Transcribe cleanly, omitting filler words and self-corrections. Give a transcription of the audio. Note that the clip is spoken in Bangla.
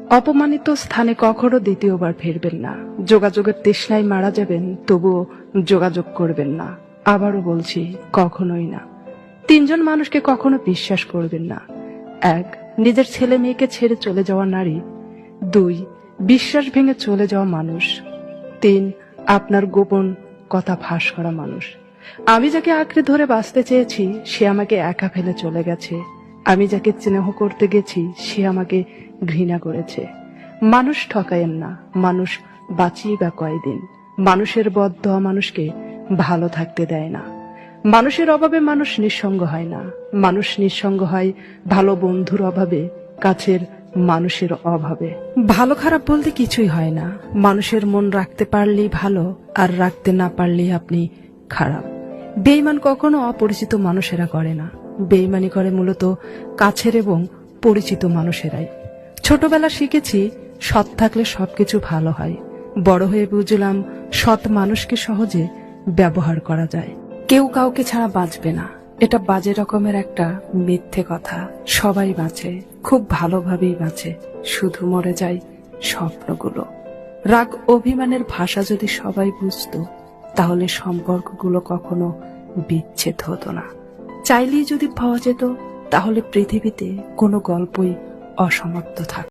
অপমানিত স্থানে কখনো দ্বিতীয়বার ফিরবেন না। যোগাযোগের তৃষ্ণায় মারা যাবেন, তবুও যোগাযোগ করবেন না। আবারও বলছি, কখনোই না। তিনজন মানুষকে কখনো বিশ্বাস করবেন না। 1, নিজের ছেলে মেয়েকে ছেড়ে চলে যাওয়া নারী। 2, বিশ্বাস ভেঙে চলে যাওয়া মানুষ। 3, আপনার গোপন কথা ফাঁস করা মানুষ। আমি যাকে আঁকড়ে ধরে বাঁচতে চেয়েছি, সে আমাকে একা ফেলে চলে গেছে। আমি যাকে স্নেহ করতে গেছি, সে আমাকে ঘৃণা করেছে। মানুষ ঠকায়েন না, মানুষ বাঁচিয়ে বা কয়দিন। মানুষের বদদোয়া মানুষকে ভালো থাকতে দেয় না। মানুষের অভাবে মানুষ নিঃসঙ্গ হয় না। মানুষ নিঃসঙ্গ হয় ভালো বন্ধুর অভাবে, কাছের মানুষের অভাবে। ভালো খারাপ বলতে কিছুই হয় না। মানুষের মন রাখতে পারলেই ভালো, আর রাখতে না পারলেই আপনি খারাপ। বেঈমান কখনো অপরিচিত মানুষেরা করে না। বেঈমানি করে মূলত কাছের এবং পরিচিত মানুষেরাই। ছোটবেলা শিখেছি, সৎ থাকলে সবকিছু ভালো হয়। বড় হয়ে বুঝলাম, সৎ মানুষকে সহজে ব্যবহার করা যায়। কেউ কাউকে ছাড়া বাঁচবে না, এটা বাজে রকমের একটা মিথ্যে কথা। সবাই বাঁচে, খুব ভালোভাবেই বাঁচে, শুধু মরে যায় স্বপ্নগুলো। রাগ অভিমানের ভাষা যদি সবাই বুঝতো, তাহলে সম্পর্কগুলো কখনো বিচ্ছেদ হতো না। চাইলেই যদি পাওয়া যেত, তাহলে পৃথিবীতে কোনো গল্পই অসমাপ্ত থাকতো।